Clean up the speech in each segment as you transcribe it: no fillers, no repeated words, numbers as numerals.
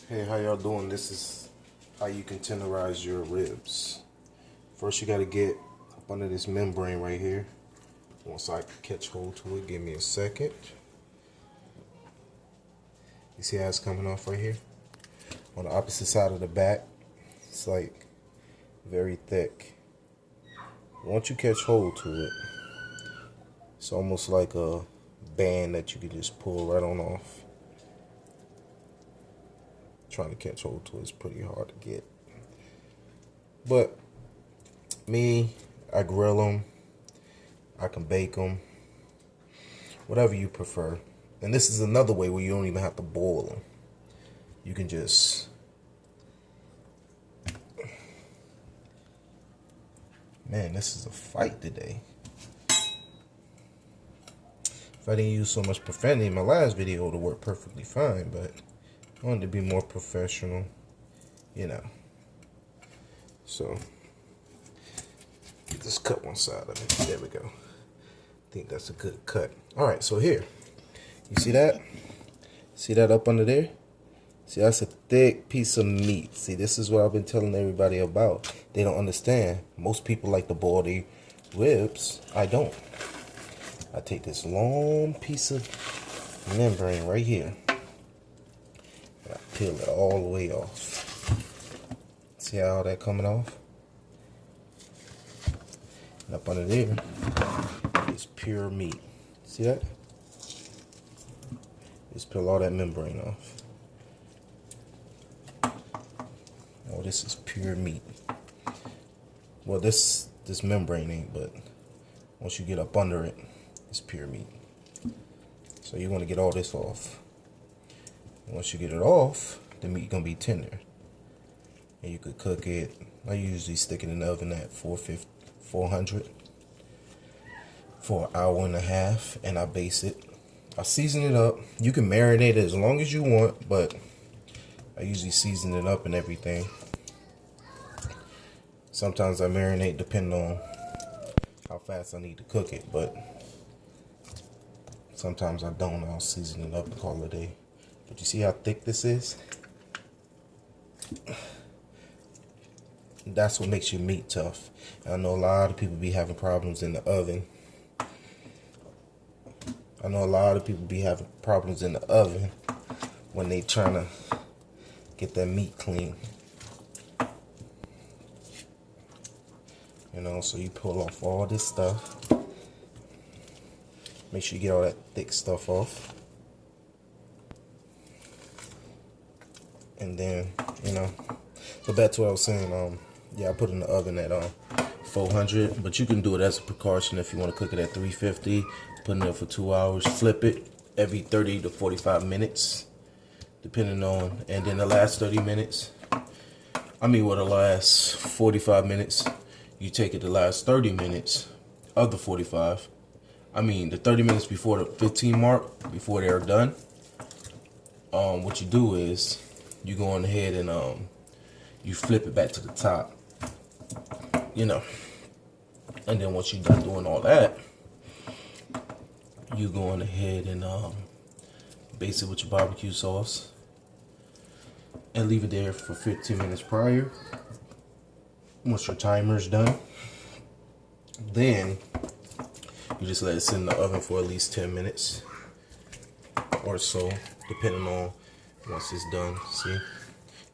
Hey, how y'all doing? This is how you can tenderize your ribs. First, you got to get up under this membrane right here. Once I catch hold to it, give me a second. You see how it's coming off right here? On the opposite side of the back, it's like very thick. Once you catch hold to it, it's almost like a band that you can just pull right on off. Trying to catch hold to it is pretty hard to get. But me, I grill them. I can bake them. Whatever you prefer. And this is another way where you don't even have to boil them. You can just... Man, this is a fight today. If I didn't use so much profanity in my last video, it would have worked perfectly fine. But I wanted to be more professional, you know. So, just cut one side of it. There we go. I think that's a good cut. Alright, so here. You see that? See that up under there? See, that's a thick piece of meat. See, this is what I've been telling everybody about. They don't understand. Most people like to boil their ribs. I don't. I take this long piece of membrane right here. And I peel it all the way off. See how that coming off? And up under there is pure meat. See that? Just peel all that membrane off. Oh, this is pure meat. Well, this membrane ain't, but once you get up under it, it's pure meat. So you're gonna get all this off. Once you get it off, the meat gonna be tender, and you could cook it. I usually stick it in the oven at 400 for an hour and a half, and I baste it. I season it up. You can marinate it as long as you want, but I usually season it up and everything. Sometimes I marinate depending on how fast I need to cook it, but sometimes I don't. I'll season it up and call it a day. But you see how thick this is? That's what makes your meat tough. I know a lot of people be having problems in the oven. When they trying to get that meat clean. You know, so you pull off all this stuff. Make sure you get all that thick stuff off. And then, you know, so back to what I was saying, yeah, I put it in the oven at 400, but you can do it as a precaution if you want to cook it at 350. Put it in there for 2 hours, flip it every 30 to 45 minutes, depending on, and then the last 30 minutes, the last 45 minutes, you take it the last 30 minutes of the 45. The 30 minutes before the 15 mark, before they're done. What you do is you go on ahead and you flip it back to the top, you know. And then once you're done doing all that, you go on ahead and baste it with your barbecue sauce and leave it there for 15 minutes prior. Once your timer's done, then you just let it sit in the oven for at least 10 minutes or so, depending on once it's done. See,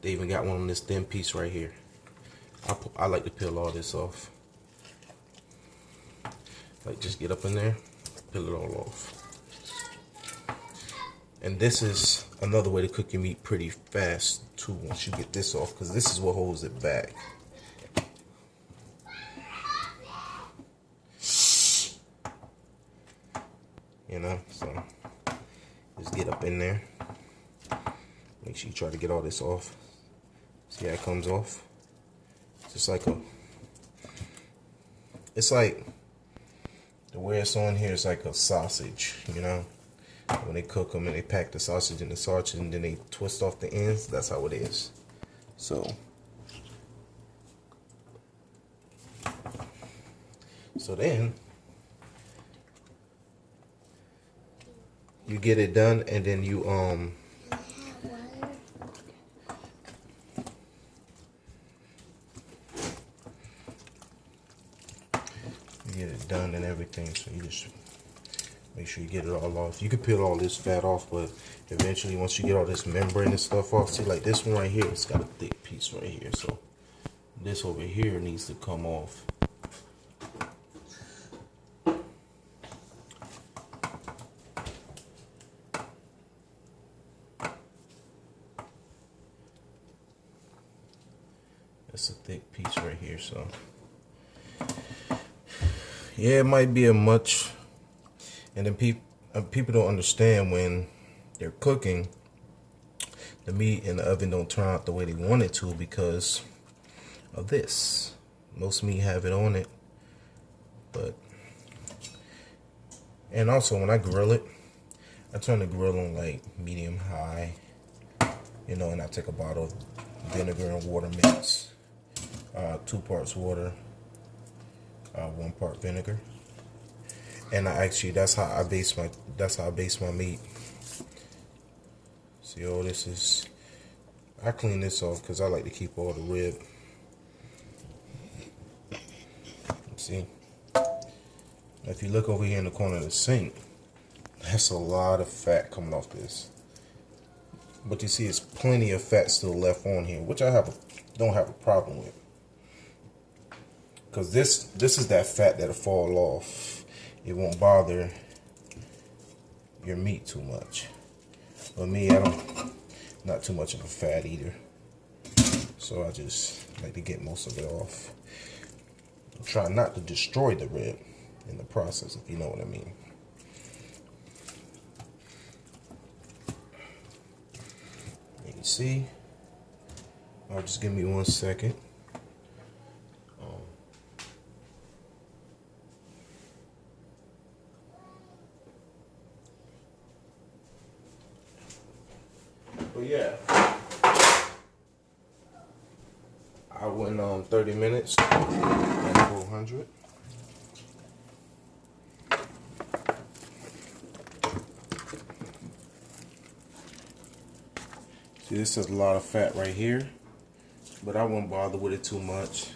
they even got one on this thin piece right here. I like to peel all this off. Like, just get up in there, peel it all off. And this is another way to cook your meat pretty fast too, once you get this off, because this is what holds it back. You know, so just get up in there. Make sure you try to get all this off. See how it comes off? It's just like it's like, the way it's on here is like a sausage, you know? When they cook them and they pack the sausage in the sausage and then they twist off the ends, that's how it is. So then you get it done, and then you done and everything. So you just make sure you get it all off. You can peel all this fat off, but eventually once you get all this membrane and stuff off, see like this one right here, it's got a thick piece right here. So this over here needs to come off. That's a thick piece right here. So yeah, it might be a much, and then people don't understand when they're cooking, the meat in the oven don't turn out the way they want it to because of this. Most meat have it on it, but, and also when I grill it, I turn the grill on like medium high, you know, and I take a bottle of vinegar and water mix, 2 parts water, 1 part vinegar, and that's how I base my meat. See, all this is, I clean this off because I like to keep all the rib. See, if you look over here in the corner of the sink, that's a lot of fat coming off this. But you see, it's plenty of fat still left on here, which I don't have a problem with, because this is that fat that'll fall off. It won't bother your meat too much. But me, not too much of a fat eater, so I just like to get most of it off. Try not to destroy the rib in the process, if you know what I mean. You see, just give me 1 second. But yeah, I went 30 minutes at 400. See, this is a lot of fat right here, but I won't bother with it too much,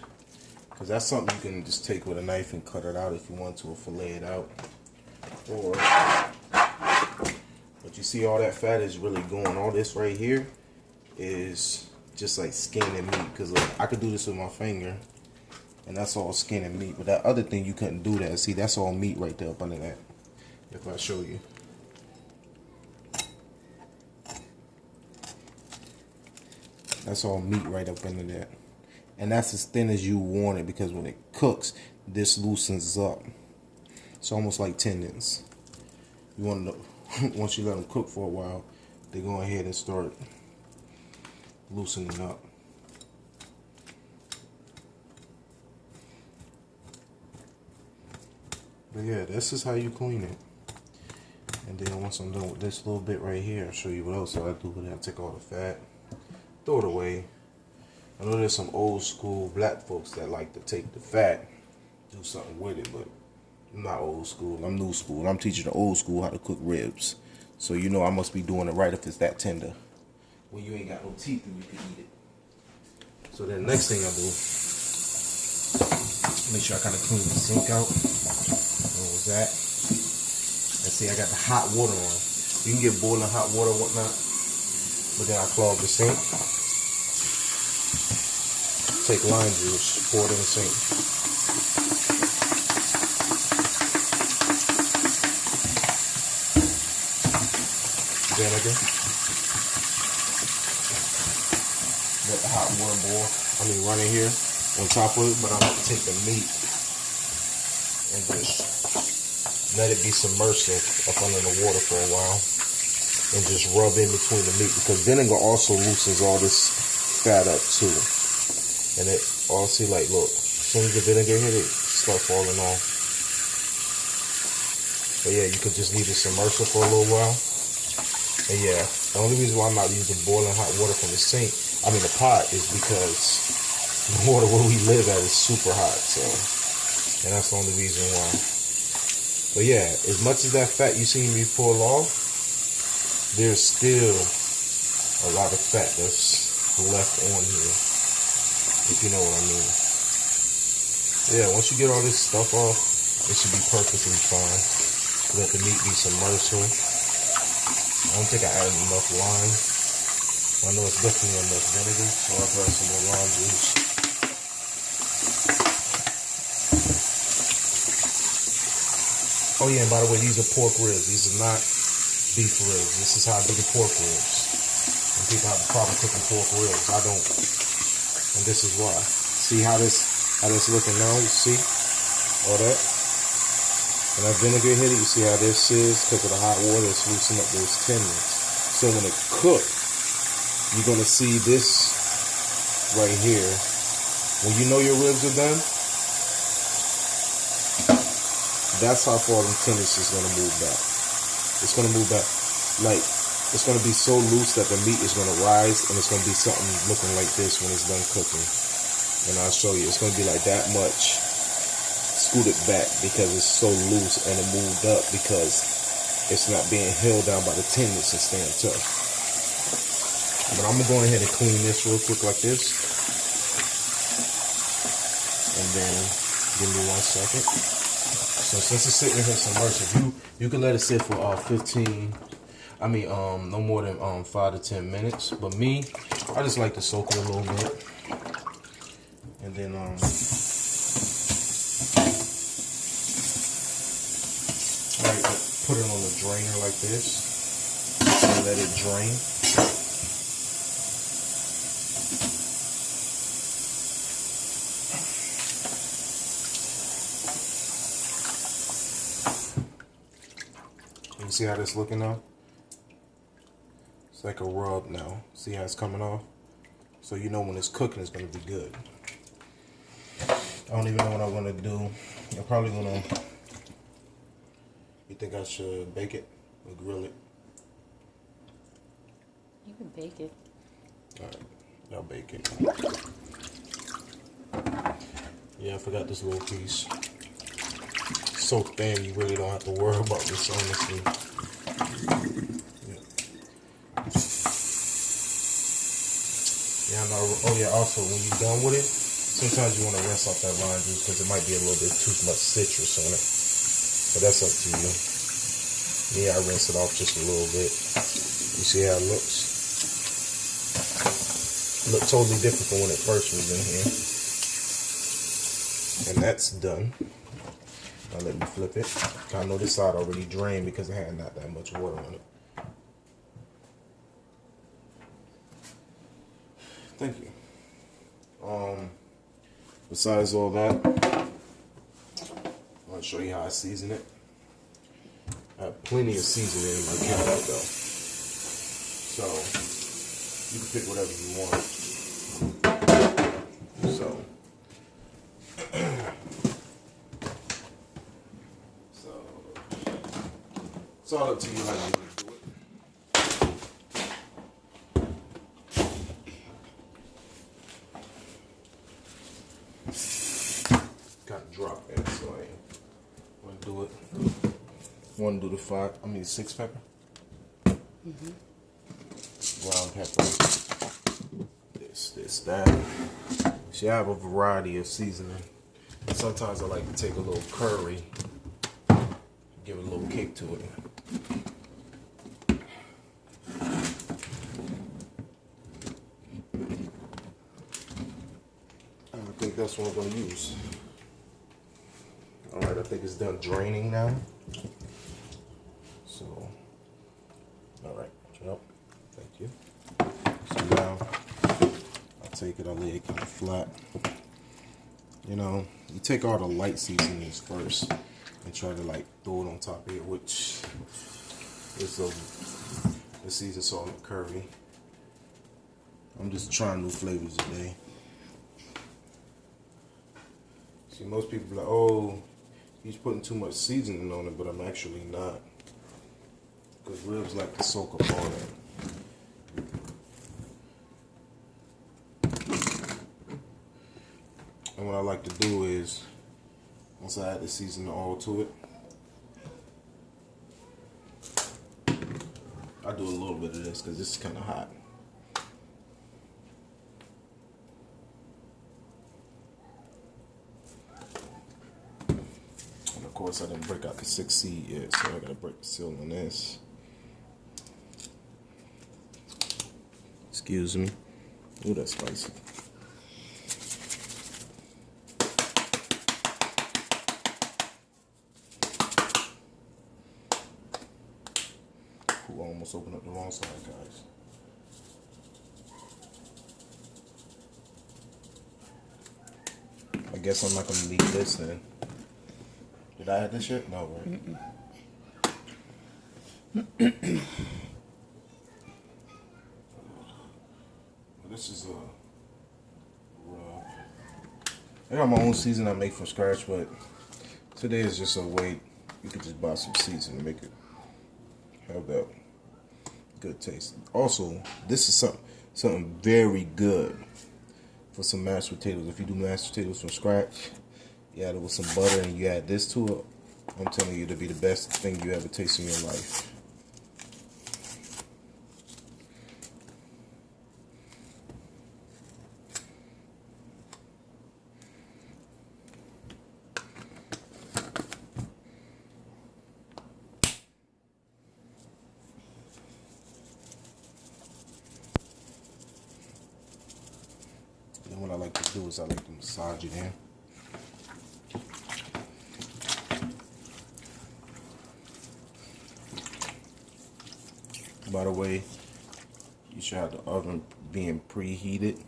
because that's something you can just take with a knife and cut it out if you want to, or fillet it out. But you see, all that fat is really going. All this right here is just like skin and meat, because I could do this with my finger and that's all skin and meat, but that other thing you couldn't do that. See, that's all meat right there up under that. If I show you, that's all meat right up under that, and that's as thin as you want it, because when it cooks, this loosens up. It's almost like tendons. You want to once you let them cook for a while, they go ahead and start loosening up. But yeah, this is how you clean it. And then once I'm done with this little bit right here, I'll show you what else I do with it. I take all the fat, throw it away. I know there's some old school black folks that like to take the fat, do something with it, but I'm not old school, I'm new school. I'm teaching the old school how to cook ribs. So you know I must be doing it right if it's that tender. When you ain't got no teeth and you can eat it. So then the next thing I do, make sure I kind of clean the sink out. What was that? And see, I got the hot water on. You can get boiling hot water and whatnot. But then I clog the sink. Take lime juice, pour it in the sink. Vinegar. Let the hot water boil. Run in here on top of it, but I like to take the meat and just let it be submersive up under the water for a while, and just rub in between the meat, because vinegar also loosens all this fat up too. And it all, see, like, look, as soon as the vinegar hit it, start falling off. But yeah, you could just leave it submersive for a little while. And yeah, the only reason why I'm not using boiling hot water from the sink, the pot, is because the water where we live at is super hot. So, and that's the only reason why. But yeah, as much as that fat you see me pull off, there's still a lot of fat that's left on here, if you know what I mean. Yeah, once you get all this stuff off, It should be perfectly fine. Let the meat be submersible. I don't think I added enough lime. I know it's definitely enough vinegar, so I'll grab some more lime juice. Oh yeah, and by the way, these are pork ribs. These are not beef ribs. This is how I do the pork ribs. And people have a problem cooking pork ribs. I don't. And this is why. See how this looking now? You see all that? When that vinegar hit it, you see how this is? Because of the hot water, it's loosening up those tendons. So when it cooks, you're gonna see this right here. When you know your ribs are done, that's how far the tendons is gonna move back. It's gonna move back. Like, it's gonna be so loose that the meat is gonna rise, and it's gonna be something looking like this when it's done cooking. And I'll show you. It's gonna be like that much scooted back because it's so loose, and it moved up because it's not being held down by the tendons and staying tough. But I'm gonna go ahead and clean this real quick like this. And then give me 1 second. So since it's sitting here submersible, you can let it sit for no more than 5 to 10 minutes. But me, I just like to soak it a little bit. And then put it on the drainer like this and let it drain. You see how this looking now? It's like a rub now. See how it's coming off? So you know when it's cooking, it's going to be good. I don't even know what I'm going to do. I'm probably going to... You think I should bake it or grill it? You can bake it. Alright, I'll bake it. Yeah, I forgot this little piece. So thin, you really don't have to worry about this, honestly. Yeah, oh yeah, also, when you're done with it, sometimes you want to rinse off that lime juice because it might be a little bit too much citrus on it. But that's up to you. Yeah, I rinse it off just a little bit. You see how it looks? It looked totally different from when it first was in here. And that's done. Now let me flip it. I know this side already drained because it had not that much water on it. Thank you. Besides all that, I'll show you how I season it. I have plenty of seasoning in my cabinet though. So you can pick whatever you want. So it's all up to you how you want to do it. Got to drop that, so I want to do it. Want to do the 6 pepper? Ground pepper. This, that. See, I have a variety of seasoning. Sometimes I like to take a little curry, give it a little kick to it. I think that's what I'm going to use. Alright, I think it's done draining now. So, alright, yep, thank you. So now, I'll take it, I'll lay it kind of flat. You know, you take all the light seasonings first and try to like throw it on top of it, which is the seasoned salt and curry. I'm just trying new flavors today. See, most people be like, oh, he's putting too much seasoning on it, but I'm actually not. Because ribs like to soak up on it. And what I like to do is, once I add the seasoning oil to it, I do a little bit of this because this is kind of hot. course, I didn't break out the 6 seed yet, so I gotta break the seal on this. Excuse me. Ooh, that's spicy. Ooh, I almost opened up the wrong side, guys. I guess I'm not gonna leave this then. Did I have this yet? No, right? This is a rub. I got my own season I make from scratch, but today is just a way you could just buy some season and make it have that good taste. Also, this is something very good for some mashed potatoes. If you do mashed potatoes from scratch, you add it with some butter and you add this to it, I'm telling you, it'll be the best thing you ever taste in your life. And what I like to do is I like to massage it in. By the way, you should have the oven being preheated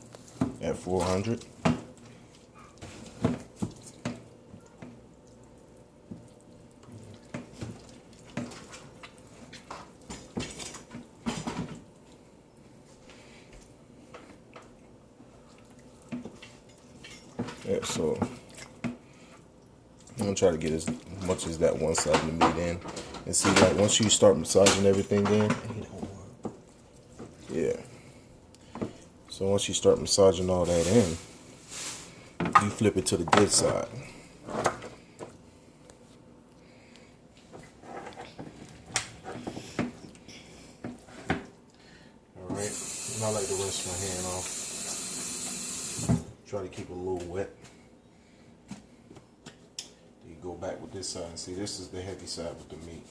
at 400. Yeah, so I'm gonna try to get as much as that one side of the meat in, and see, like, once you start massaging everything in, yeah. So once you start massaging all that in, you flip it to the good side. All right, and I like to rinse my hand off. Try to keep it a little wet. You go back with this side and see, this is the heavy side with the meat.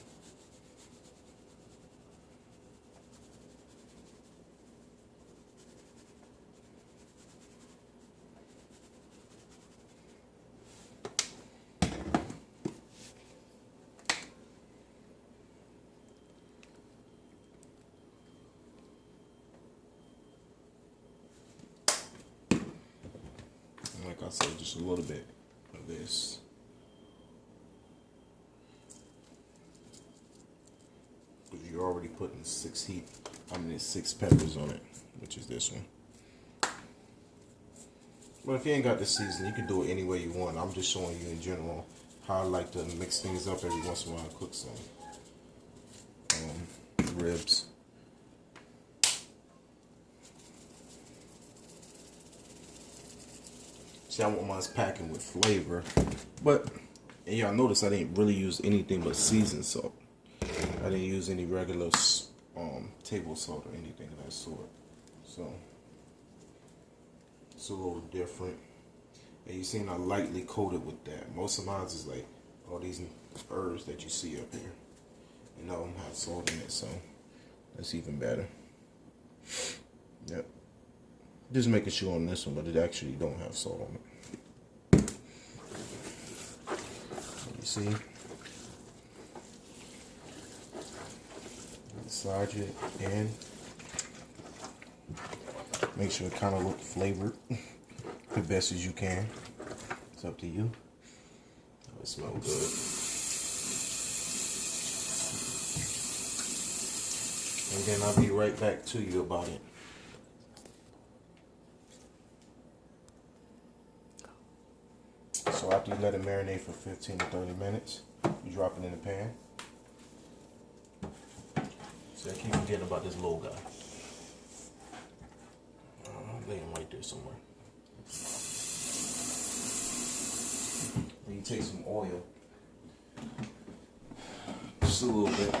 Like I said, just a little bit of this. Because you're already putting 6 peppers on it, which is this one. But if you ain't got the season, you can do it any way you want. I'm just showing you in general how I like to mix things up every once in a while and cook some ribs. See, I want mine packing with flavor, but and y'all notice I didn't really use anything but seasoned salt. I didn't use any regular table salt or anything of that sort. So it's a little different. And you seen I lightly coated with that. Most of mine is like all these herbs that you see up here, and all of them have salt in it, so that's even better. Yep. Just making sure on this one, but it actually don't have salt on it. You see? Massage it in. Make sure it kind of looks flavored the best as you can. It's up to you. Oh, it smells good. And then I'll be right back to you about it. So after you let it marinate for 15 to 30 minutes, you drop it in the pan. So I keep forgetting about this little guy. I'll lay him right there somewhere. And you take some oil, just a little bit.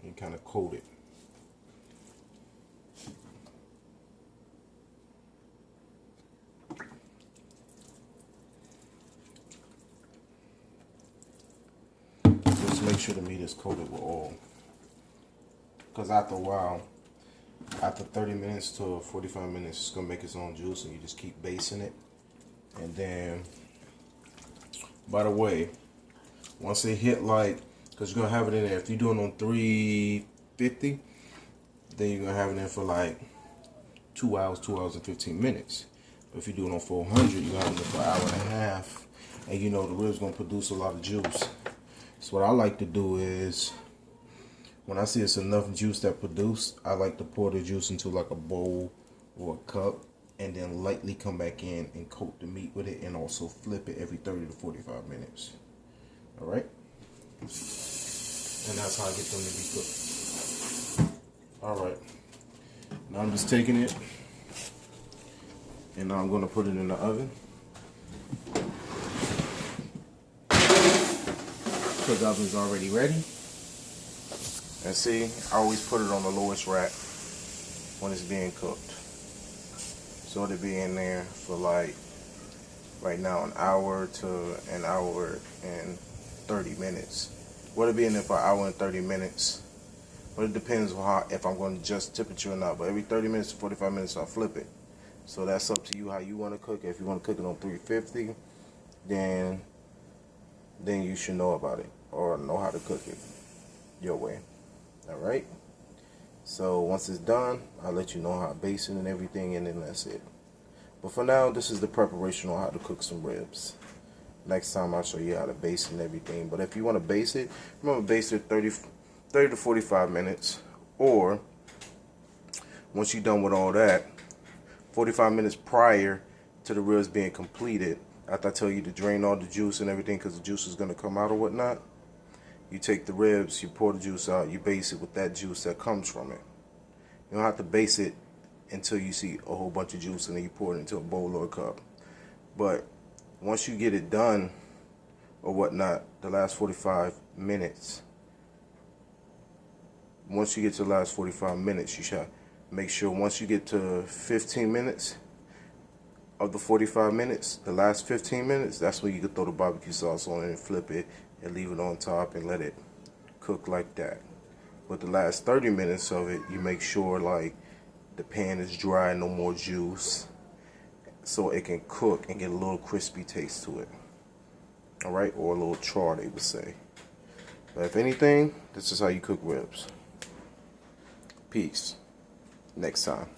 And kind of coat it. sure the meat is coated with oil. Because after a while, after 30 minutes to 45 minutes, it's going to make its own juice, and you just keep basting it. And then, by the way, once it hit like, because you're going to have it in there, if you're doing it on 350, then you're going to have it in for like 2 hours and 15 minutes. But if you do it on 400, you're going to have it in for an hour and a half. And you know the rib's going to produce a lot of juice. So what I like to do is, when I see it's enough juice that produce, I like to pour the juice into like a bowl or a cup, and then lightly come back in and coat the meat with it, and also flip it every 30 to 45 minutes. All right? And that's how I get them to be cooked. All right. Now I'm just taking it, and now I'm going to put it in the oven. Cook oven's already ready. And see, I always put it on the lowest rack when it's being cooked. So it'll be in there for like, right now, an hour to an hour and 30 minutes. Well, it'll be in there for an hour and 30 minutes. But it depends on how, if I'm going to adjust temperature or not. But every 30 minutes to 45 minutes, I'll flip it. So that's up to you how you want to cook it. If you want to cook it on 350, then you should know about it, or know how to cook it your way. Alright, so once it's done, I'll let you know how I base it and everything, and then that's it. But for now, this is the preparation on how to cook some ribs. Next time I'll show you how to base it and everything. But if you want to base it, remember, base it 30 to 45 minutes, or once you're done with all that, 45 minutes prior to the ribs being completed, after I tell you to drain all the juice and everything, because the juice is going to come out or whatnot. You take the ribs, you pour the juice out, you base it with that juice that comes from it. You don't have to base it until you see a whole bunch of juice, and then you pour it into a bowl or a cup. But once you get it done or whatnot, the last 45 minutes, once you get to the last 45 minutes, you should make sure once you get to 15 minutes of the 45 minutes, the last 15 minutes, that's when you can throw the barbecue sauce on it and flip it and leave it on top and let it cook like that. But the last 30 minutes of it, you make sure like the pan is dry, no more juice, so it can cook and get a little crispy taste to it. Alright, or a little char, they would say. But if anything, this is how you cook ribs. Peace. Next time.